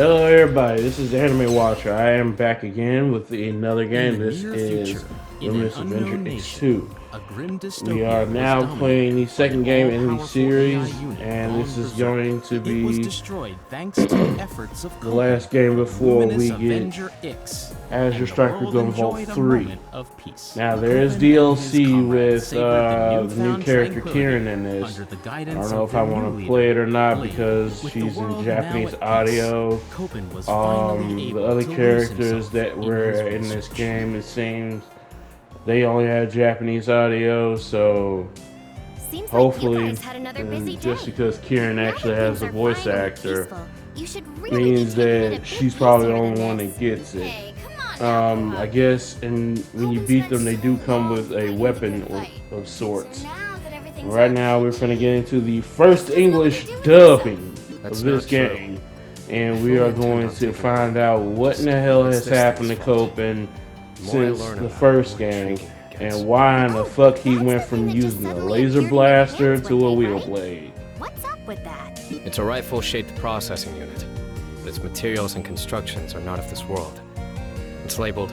Hello everybody, this is the Anime Watcher. I am back again with another game. This is Luminous Avenger X2. We are now playing the second game in the series, and this is going to be the last game before we get Azure Striker Gunvolt 3. Now there is DLC with the new character Kieran in this. I don't know if I want to play it or not because she's in Japanese audio. The other characters that were in this game, it seems they only have Japanese audio, so hopefully, just because Kieran actually has a voice actor means that she's probably the only one that gets it. I guess, and when you beat them, they do come with a weapon of sorts. Right now, we're going to get into the first English dubbing of this game, and we are going to find out what in the hell has happened to Copen since the first game, and why in the fuck he went from using a laser blaster to a wheel blade. What's up with that? It's a rifle-shaped processing unit, but its materials and constructions are not of this world. It's labeled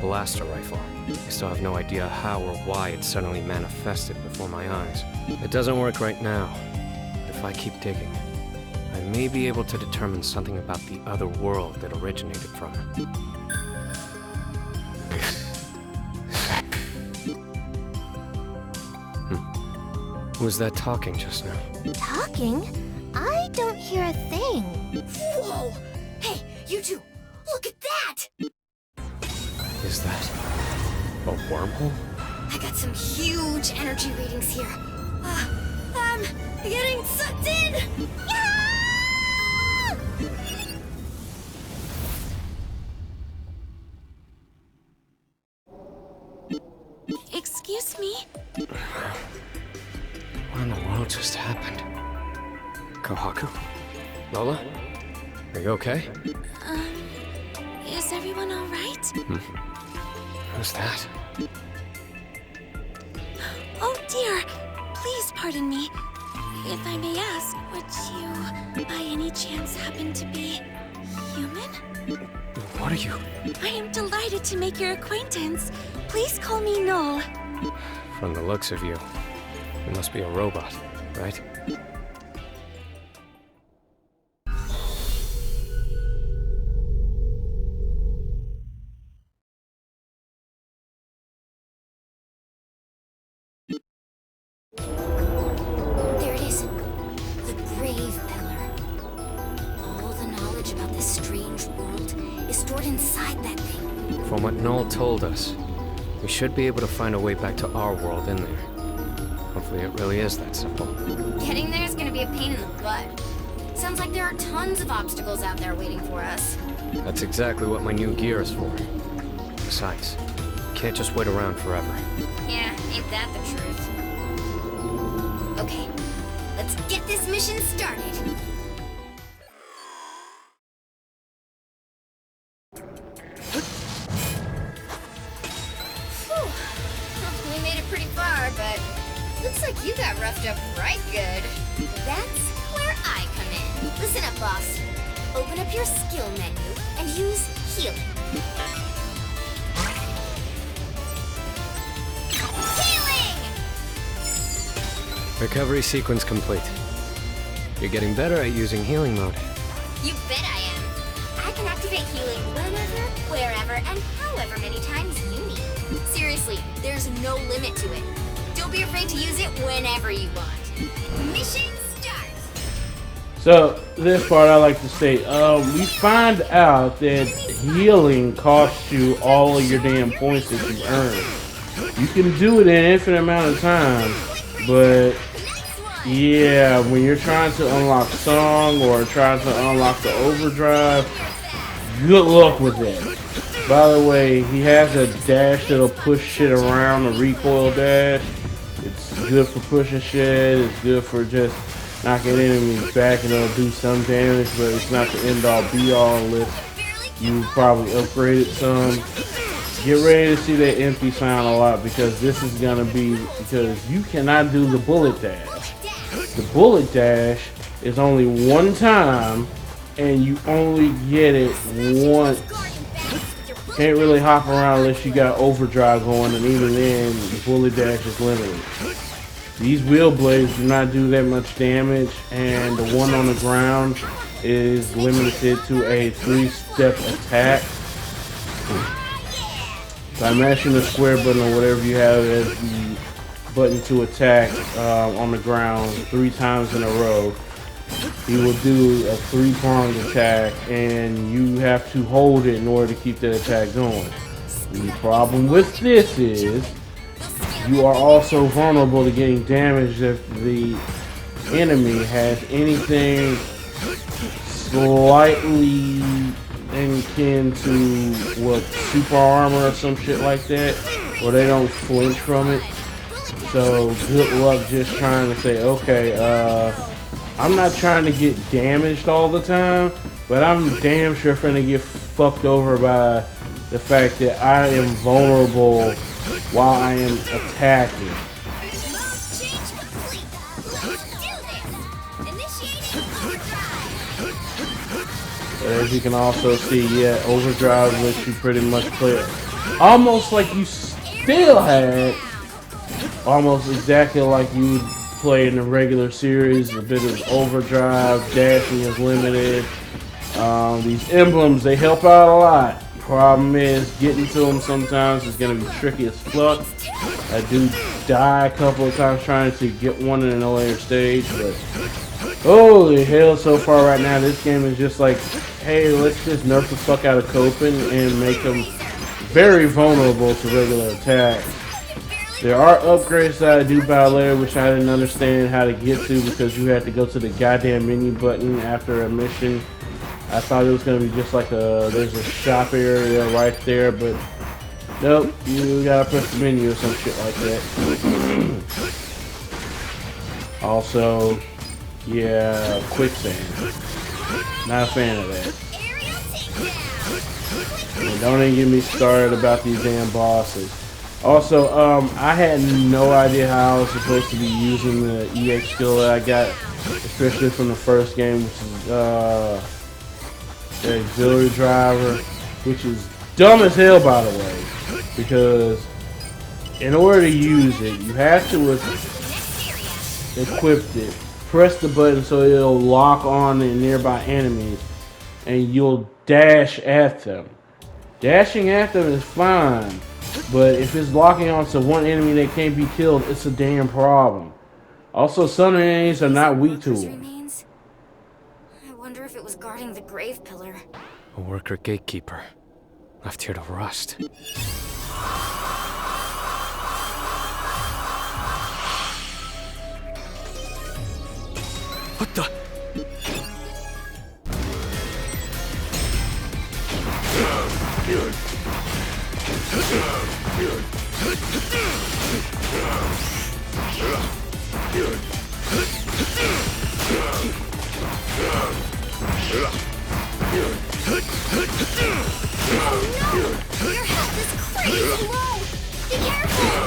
Blaster Rifle. I still have no idea how or why it suddenly manifested before my eyes. It doesn't work right now, but if I keep digging, I may be able to determine something about the other world it originated from. Who's that talking just now? Talking? I don't hear a thing. Whoa! Hey, you two! Look at that! Is that a wormhole? I got some huge energy readings here. I'm getting sucked in! Yeah! Excuse me? What in the world just happened? Kohaku? Lola? Are you okay? Is everyone all right? Who's that? Oh dear. Please pardon me. If I may ask, would you, by any chance, happen to be human? What are you? I am delighted to make your acquaintance. Please call me Noel. From the looks of you, you must be a robot, right? There it is. The Grave Pillar. All the knowledge about this strange world is stored inside that thing. From what Noel told us, we should be able to find a way back to our world in there. Hopefully it really is that simple. Getting there is gonna be a pain in the butt. Sounds like there are tons of obstacles out there waiting for us. That's exactly what my new gear is for. Besides, you can't just wait around forever. Yeah, ain't that the truth? Okay, let's get this mission started. Whew. We made it pretty far, but looks like you got roughed up right good. That's where I come in. Listen up, boss. Open up your skill menu and use healing. Healing! Recovery sequence complete. You're getting better at using healing mode. You bet I am. I can activate healing whenever, wherever, and however many times you need. Seriously, there's no limit to it. Don't be afraid to use it whenever you want. Mission start! So, this part I like to state, we find out that healing costs you all of your damn points that you earn. You can do it in an infinite amount of time, but yeah, when you're trying to unlock song or trying to unlock the overdrive, good luck with that. By the way, he has a dash that'll push shit around, a recoil dash. It's good for pushing shit, it's good for just knocking enemies back, and it'll do some damage, but it's not the end all be all unless you probably upgraded some. Get ready to see that empty sound a lot, because this is gonna be, because you cannot do the bullet dash. The bullet dash is only one time and you only get it once. Can't really hop around unless you got overdrive going, and even then, the bullet dash is limited. These wheel blades do not do that much damage, and the one on the ground is limited to a 3-step attack. By mashing the square button or whatever you have as the button to attack on the ground 3 times in a row, he will do a 3-pronged attack, and you have to hold it in order to keep that attack going. The problem with this is you are also vulnerable to getting damaged if the enemy has anything slightly akin to what super armor or some shit like that, where they don't flinch from it. So good luck just trying to say, okay, I'm not trying to get damaged all the time, but I'm damn sure finna get fucked over by the fact that I am vulnerable while I am attacking. But as you can also see, yeah, overdrive lets you pretty much play it almost like you still had, almost exactly like you would play in the regular series. A bit of overdrive, dashing is limited. These emblems, they help out a lot. Problem is, getting to them sometimes is going to be tricky as fuck. I do die a couple of times trying to get one in an later stage, but holy hell, so far right now, this game is just like, hey, let's just nerf the fuck out of coping and make them very vulnerable to regular attacks. There are upgrades that I do buy later, which I didn't understand how to get to because you had to go to the goddamn menu button after a mission. I thought it was going to be just like there's a shop area right there, but nope, you gotta press the menu or some shit like that. Also, yeah, quicksand. Not a fan of that. And don't even get me started about these damn bosses. Also, I had no idea how I was supposed to be using the EX skill that I got, especially from the first game, which is the auxiliary driver, which is dumb as hell, by the way, because in order to use it, you have to equip it, press the button so it'll lock on the nearby enemies, and you'll dash at them. Dashing at them is fine, but if it's locking onto one enemy that can't be killed, it's a damn problem. Also, some enemies are not weak to them. I wonder if it was guarding the grave pillar. A worker gatekeeper, left here to rust. What the? Oh no! Your health is crazy low! Be careful!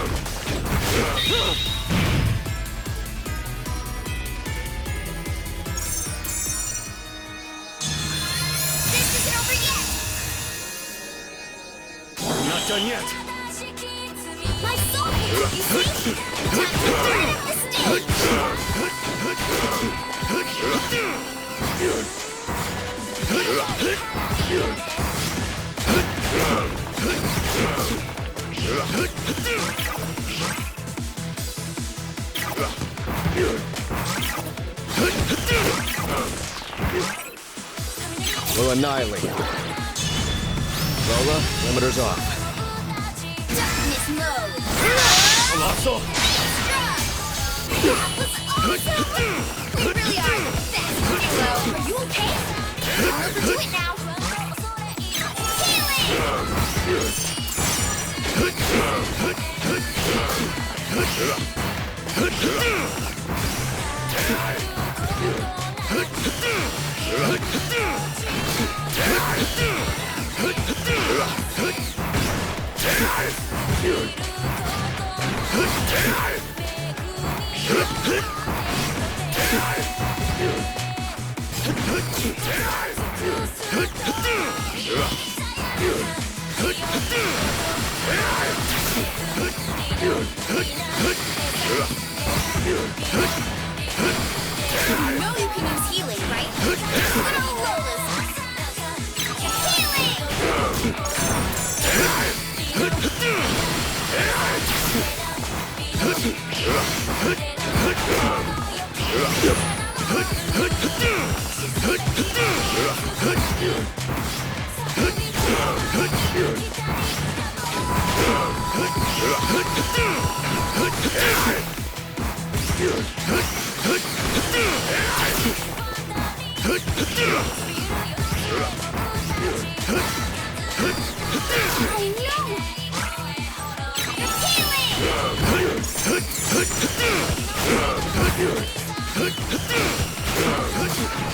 This isn't over yet! We're not done yet! My soul picture, you see? Time to burn up the stage! We'll annihilate you. Lola, limiters off. Darkness mode! Colossal! That was awesome! We really are the best duo! Are you okay? I'll overdo it now! Healing! You know you can use healing, right? Good old Lola's.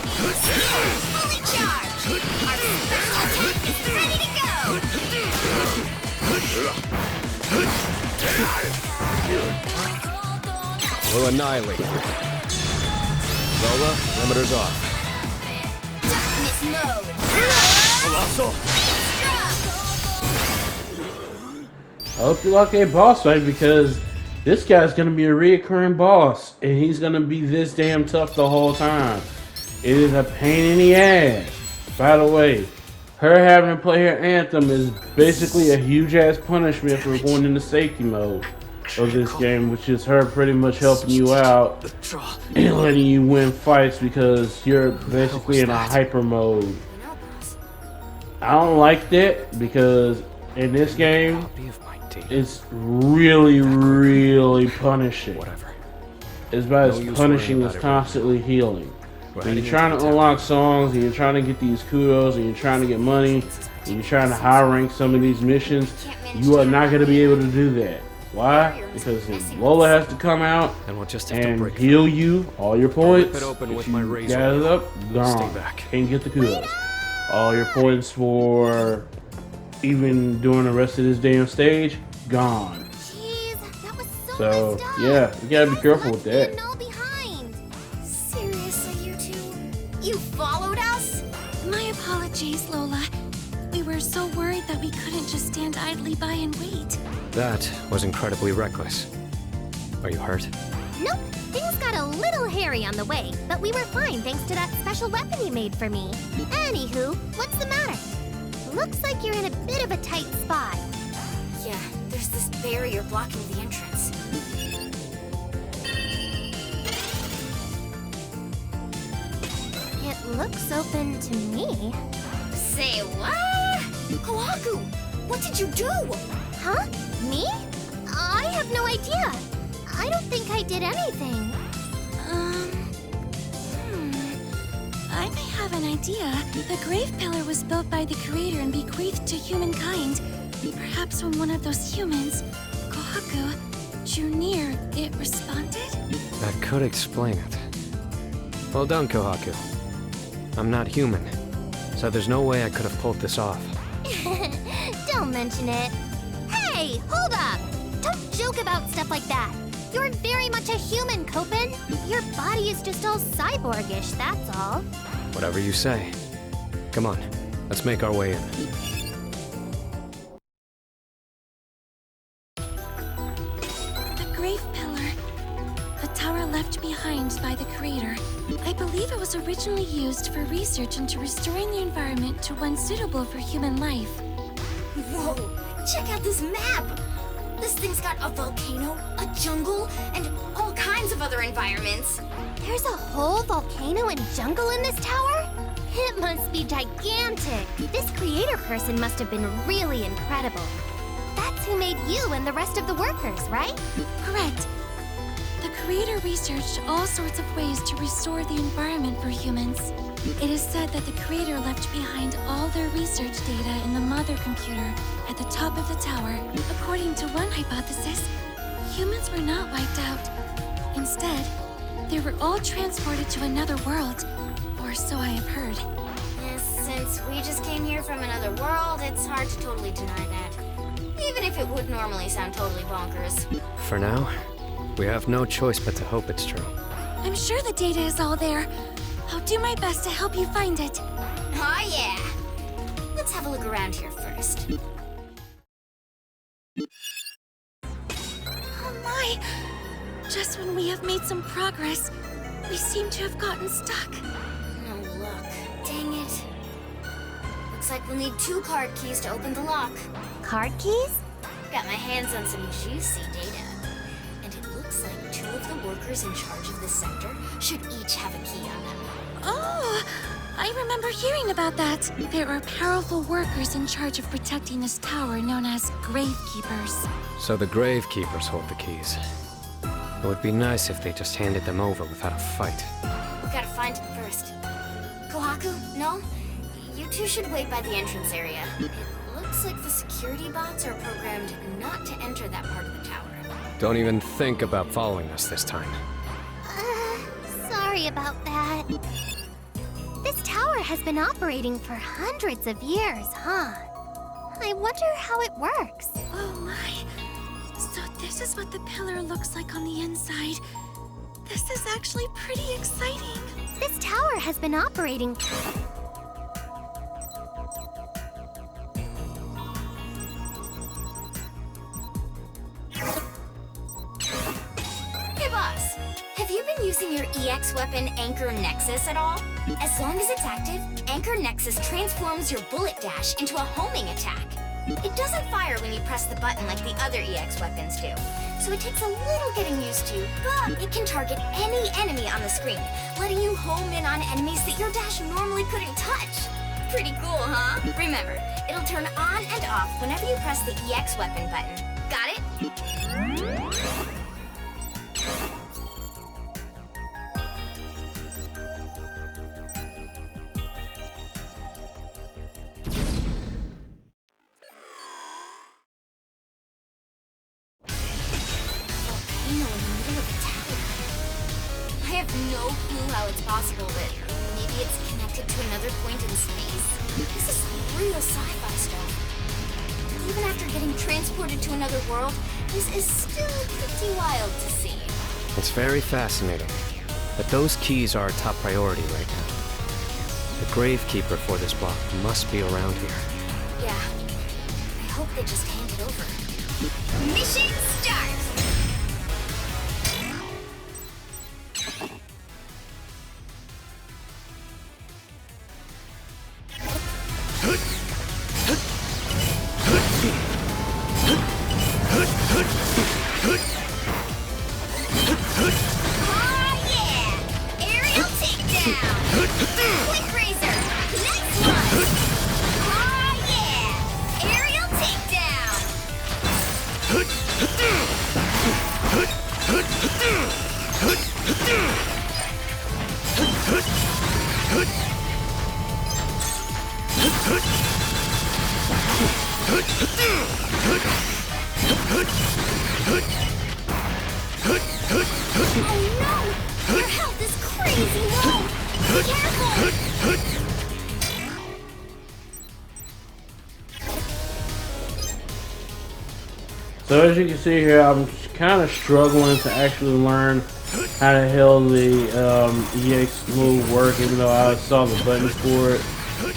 Fully charged! Our special attack is ready to go! We'll annihilate you. Lola, limiters off. Darkness mode! Colossal! I hope you like a boss fight because this guy's gonna be a reoccurring boss and he's gonna be this damn tough the whole time. It is a pain in the ass. By the way, her having to play her anthem is basically a huge ass punishment for going into safety mode of this game, which is her pretty much helping you out and letting you win fights because you're basically in a hyper mode. I don't like that because in this game, it's really, really punishing. Whatever. It's about No as use punishing worrying as about constantly healing. We're When you're heading trying into to the unlock songs, and you're trying to get these kudos, and you're trying to get money, and you're trying to high rank some of these missions, you are not going to be able to do that. Why? Because Lola has to come out And we'll just have to and break heal you all your points. it open If with you my razor. gather up, gone. Stay back. Can't get the kudos. All your points for even doing the rest of this damn stage, gone. Jeez, that was so So, messed up. yeah, you gotta be Guys careful left with me that. and all behind. Seriously, you two? You followed us? My apologies, Lola. We were so worried that we couldn't just stand idly by and wait. That was incredibly reckless. Are you hurt? Nope, things got a little hairy on the way, but we were fine thanks to that special weapon you made for me. Anywho, what's the matter? Looks like you're in a bit of a tight spot. Yeah, there's this barrier blocking the entrance. It looks open to me. Say what? Kohaku, what did you do? Huh? Me? I have no idea. I don't think I did anything. I may have an idea. The grave pillar was built by the creator and bequeathed to humankind. Perhaps when one of those humans, Kohaku, drew near, it responded? That could explain it. Well done, Kohaku. I'm not human, so there's no way I could have pulled this off. Don't mention it. Hey, hold up! Don't joke about stuff like that. You're very much a human, Copen. Your body is just all cyborgish, that's all. Whatever you say. Come on, let's make our way in. The grave pillar. A tower left behind by the creator. I believe it was originally used for research into restoring the environment to one suitable for human life. Whoa, check out this map! This thing's got a volcano, a jungle, and all kinds of other environments. There's a whole volcano and jungle in this tower? It must be gigantic. This creator person must have been really incredible. That's who made you and the rest of the workers, right? Correct. The creator researched all sorts of ways to restore the environment for humans. It is said that the creator left behind all their research data in the mother computer at the top of the tower. According to one hypothesis, humans were not wiped out. Instead, they were all transported to another world, or so I have heard. Since we just came here from another world, it's hard to totally deny that. Even if it would normally sound totally bonkers. For now, we have no choice but to hope it's true. I'm sure the data is all there. I'll do my best to help you find it. Oh yeah! around here first. Oh my! Just when we have made some progress, we seem to have gotten stuck. No luck. Dang it. Looks like we'll need 2 card keys to open the lock. Card keys? Got my hands on some juicy data. And it looks like 2 of the workers in charge of the sector should each have a key on them. Oh! I remember hearing about that. There are powerful workers in charge of protecting this tower known as Gravekeepers. So the Gravekeepers hold the keys. It would be nice if they just handed them over without a fight. We gotta find him first. Kohaku, no? You two should wait by the entrance area. It looks like the security bots are programmed not to enter that part of the tower. Don't even think about following us this time. Sorry about that. This tower has been operating for hundreds of years, huh? I wonder how it works. Oh my. So this is what the pillar looks like on the inside. This is actually pretty exciting. This tower has been operating... Hey boss, have you been using your EX weapon Anchor Nexus at all? As long as it's active, Anchor Nexus transforms your bullet dash into a homing attack. It doesn't fire when you press the button like the other EX weapons do, so it takes a little getting used to, but it can target any enemy on the screen, letting you home in on enemies that your dash normally couldn't touch. Pretty cool, huh? Remember, it'll turn on and off whenever you press the EX weapon button. Got it? I have no clue how it's possible, but maybe it's connected to another point in space. This is real sci-fi stuff. Even after getting transported to another world, this is still pretty wild to see. It's very fascinating, but those keys are our top priority right now. The Gravekeeper for this block must be around here. Yeah. I hope they just hand it over. Mission start! Oh no! Your health is crazy low! Be careful! So as you can see here, I'm kind of struggling to actually learn how the hell the EX move work, even though I saw the buttons for it.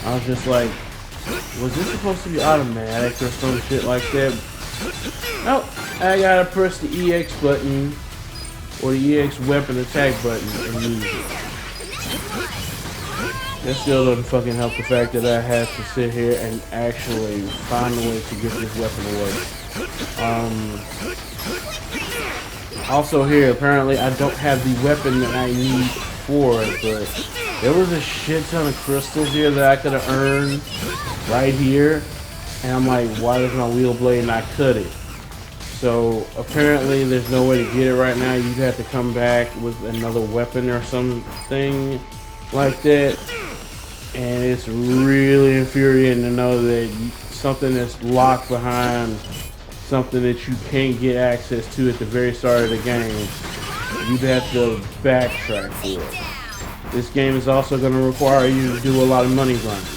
I was just like, was this supposed to be automatic or some shit like that? Nope, I gotta press the EX button or the EX weapon attack button and use it. That still doesn't fucking help the fact that I have to sit here and actually find a way to get this weapon away. Also here, apparently I don't have the weapon that I need for it, but there was a shit ton of crystals here that I could have earned right here, and I'm like, why does my wheel blade not cut it? So apparently there's no way to get it right now. You have to come back with another weapon or something like that, and it's really infuriating to know that something that's locked behind something that you can't get access to at the very start of the game, you'd have to backtrack for it. This game is also going to require you to do a lot of money grinding.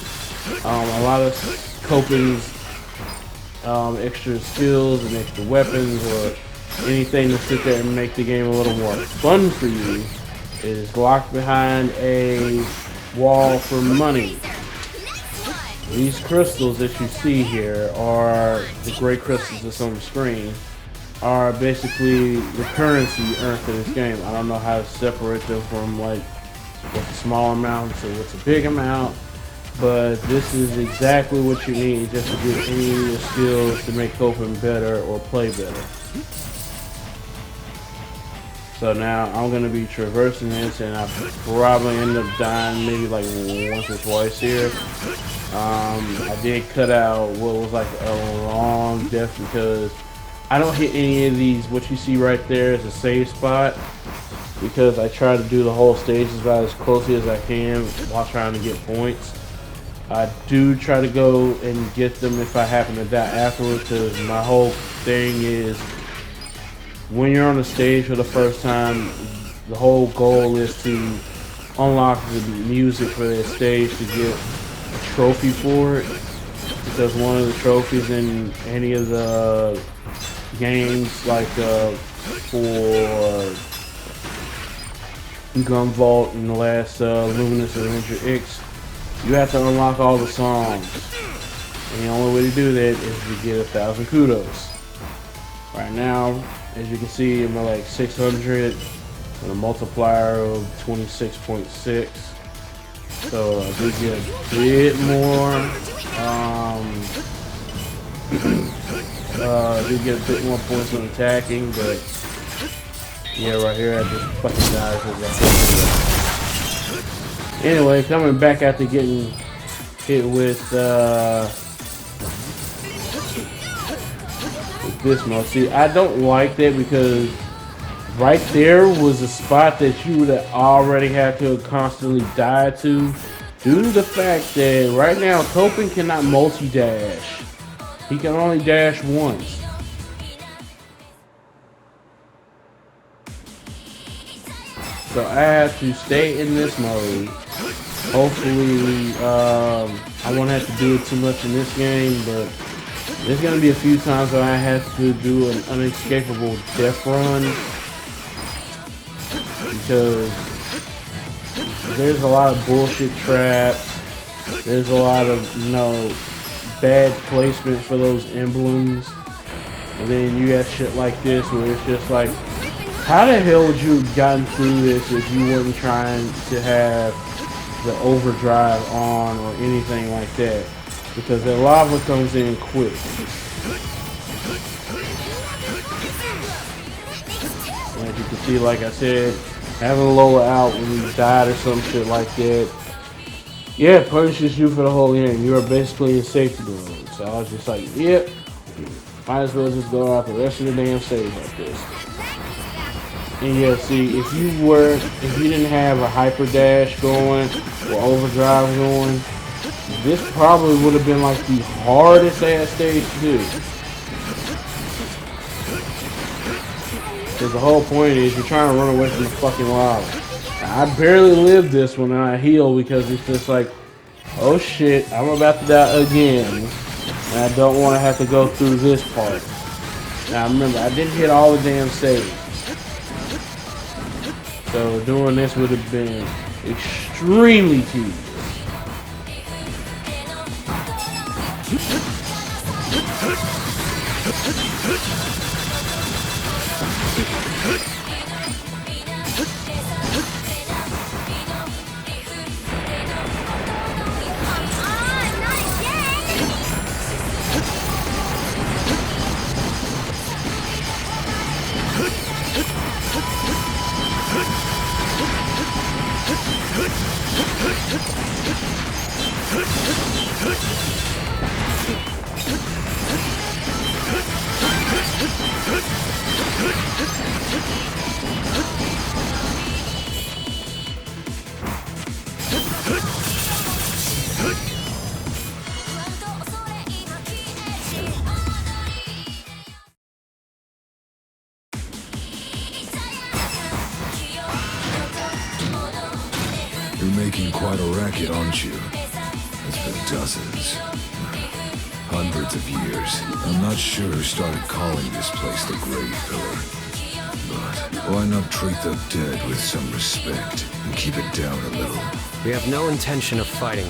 A lot of copings, extra skills and extra weapons or anything to sit there and make the game a little more fun for you is locked behind a wall for money. These crystals that you see here are the gray crystals that's on the screen, are basically the currency you earn for this game. I don't know how to separate them from like what's a small amount to what's a big amount, but this is exactly what you need just to get any of your skills to make coping better or play better. So now I'm going to be traversing this, and I probably end up dying maybe like once or twice here. I did cut out what was like a long death because I don't hit any of these. What you see right there is a save spot because I try to do the whole stages about as closely as I can while trying to get points. I do try to go and get them if I happen to die afterwards, because my whole thing is when you're on the stage for the first time, the whole goal is to unlock the music for that stage to get a trophy for it, because one of the trophies in any of the games, like for Gun Vault and the last Luminous Avenger X, you have to unlock all the songs, and the only way to do that is to get 1,000 kudos. Right now, as you can see, I'm at like 600 with a multiplier of 26.6. So I did get a bit more. Did get a bit more points on attacking, but yeah, right here I just fucking died because anyway, coming back after getting hit with this mode. See, I don't like that because right there was a spot that you would have already had to constantly die to, due to the fact that right now Topin cannot multi-dash. He can only dash once. So I have to stay in this mode. Hopefully, I won't have to do it too much in this game, but there's going to be a few times where I have to do an unescapable death run, because there's a lot of bullshit traps. There's a lot of, bad placement for those emblems. And then you got shit like this where it's just like, how the hell would you have gotten through this if you weren't trying to have the overdrive on or anything like that? Because the lava comes in quick. And as you can see, like I said, having a lower out when you died or some shit like that, yeah, it punishes you for the whole game. You are basically in safety mode. So I was just like, yep, might as well just go out the rest of the damn stage like this. And yeah, see, if you didn't have a hyper dash going or overdrive going, this probably would have been like the hardest ass stage to do. Because the whole point is you're trying to run away from the fucking lava. I barely lived this one and I heal because it's just like, oh shit, I'm about to die again. And I don't want to have to go through this part. Now remember, I didn't hit all the damn saves. So doing this would have been extremely tedious. You're making quite a racket, aren't you? It's been dozens. Hundreds of years. I'm not sure who started calling this place the Grave Pillar. But why not treat the dead with some respect and keep it down a little? We have no intention of fighting.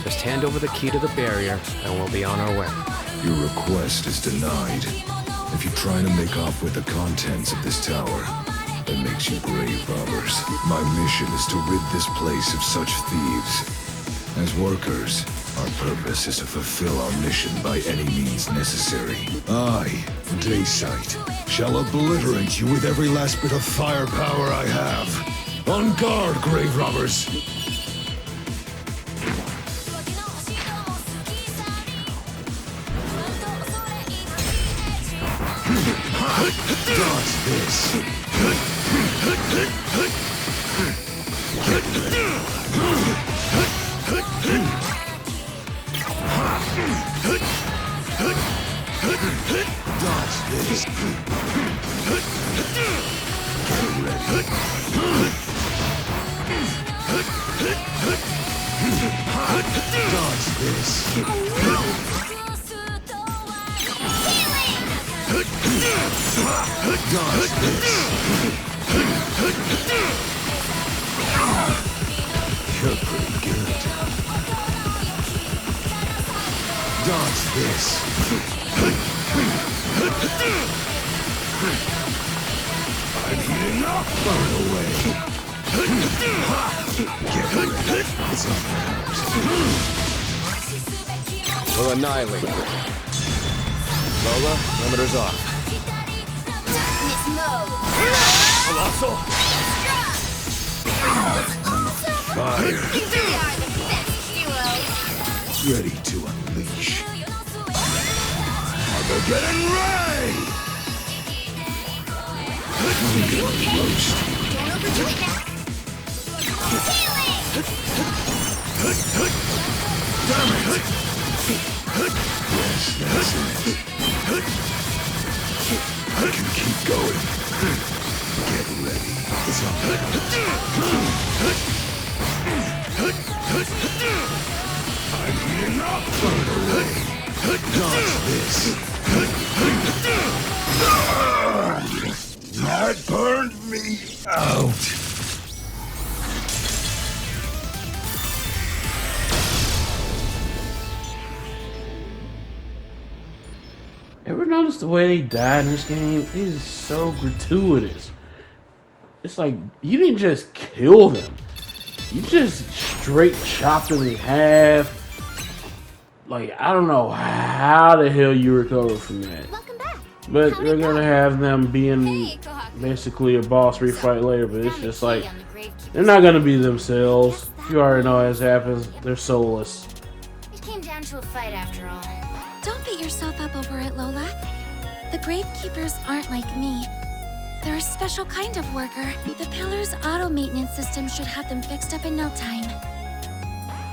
Just hand over the key to the barrier, and we'll be on our way. Your request is denied. If you try to make off with the contents of this tower, that makes you grave robbers. My mission is to rid this place of such thieves. As workers, our purpose is to fulfill our mission by any means necessary. I, Dayside, shall obliterate you with every last bit of firepower I have. On guard, grave robbers! Dodge this! Dodge this! Get ready. Dodge this! Dodge this! You're pretty good. Dodge this! I'm heating up! Burn away! Get ready. It's on We'll annihilate you. Lola, limiters off. Darkness mode. Colossal! fire! You really are the best duo. Ready to unleash. Armageddon Ray! I'm gonna roast you. Don't overdo it now. Healing! Damn it! Yes, that's it. I can keep going. Get ready. It's on I'm heating up. Burn away. Dodge this. That burned me out. Ever notice the way they died in this game? It is so gratuitous. It's like, you didn't just kill them. You just straight chopped them in half. Like, I don't know how the hell you recover from that. Welcome back. But they're gonna have them being Hey, Kohaku. basically a boss refight later, but it's just like, they're not gonna be themselves. You already know as happens, they're soulless. It came down to a fight after all. Don't beat yourself up over it, Lola. The Gravekeepers aren't like me. They're a special kind of worker. The Pillar's auto-maintenance system should have them fixed up in no time.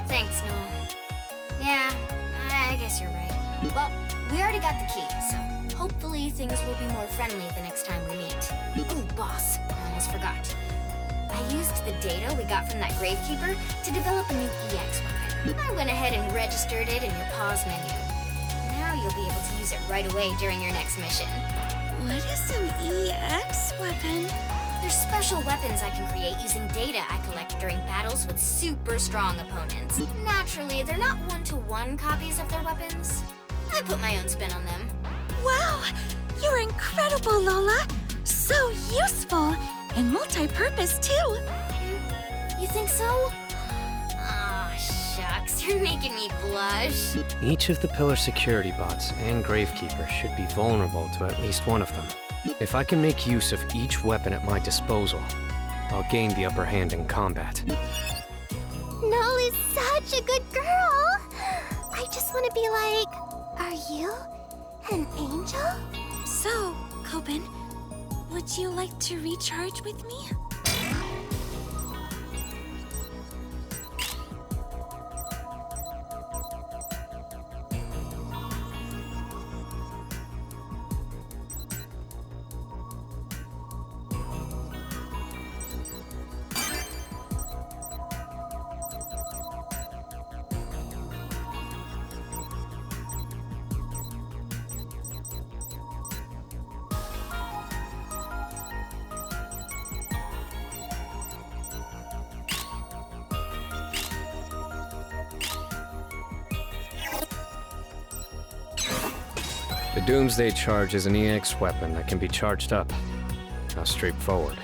Thanks, Noel. Yeah, I guess you're right. Well, we already got the key, so hopefully things will be more friendly the next time we meet. Ooh, boss, I almost forgot. I used the data we got from that Gravekeeper to develop a new EX weapon. I went ahead and registered it in your pause menu. Now you'll be able to use it right away during your next mission. What is an EX weapon? There's special weapons I can create using data I collect during battles with super strong opponents. Naturally, they're not one-to-one copies of their weapons. I put my own spin on them. Wow! You're incredible, Lola! So useful! And multi-purpose, too! You think so? Aw, shucks, you're making me blush. Each of the Pillar security bots and Gravekeeper should be vulnerable to at least one of them. If I can make use of each weapon at my disposal, I'll gain the upper hand in combat. Noel is such a good girl. I just want to be like, are you an angel? So, Coben, would you like to recharge with me? The Doomsday Charge is an EX weapon that can be charged up. Now straightforward.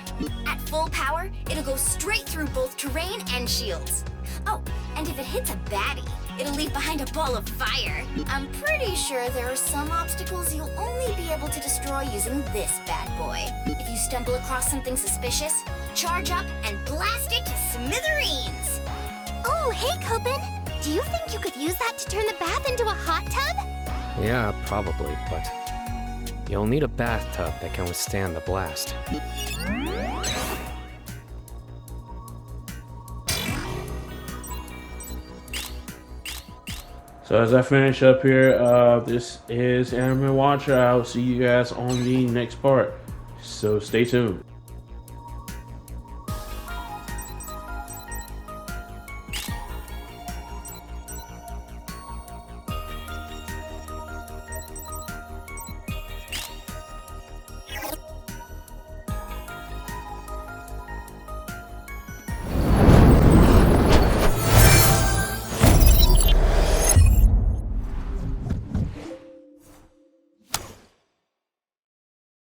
At full power, it'll go straight through both terrain and shields. Oh, and if it hits a baddie, it'll leave behind a ball of fire. I'm pretty sure there are some obstacles you'll only be able to destroy using this bad boy. If you stumble across something suspicious, charge up and blast it to smithereens! Oh, hey, Copen! Do you think you could use that to turn the bath into a hot tub? Yeah, probably, but you'll need a bathtub that can withstand the blast. So as I finish up here, this is Anime Watcher. I'll see you guys on the next part. So stay tuned.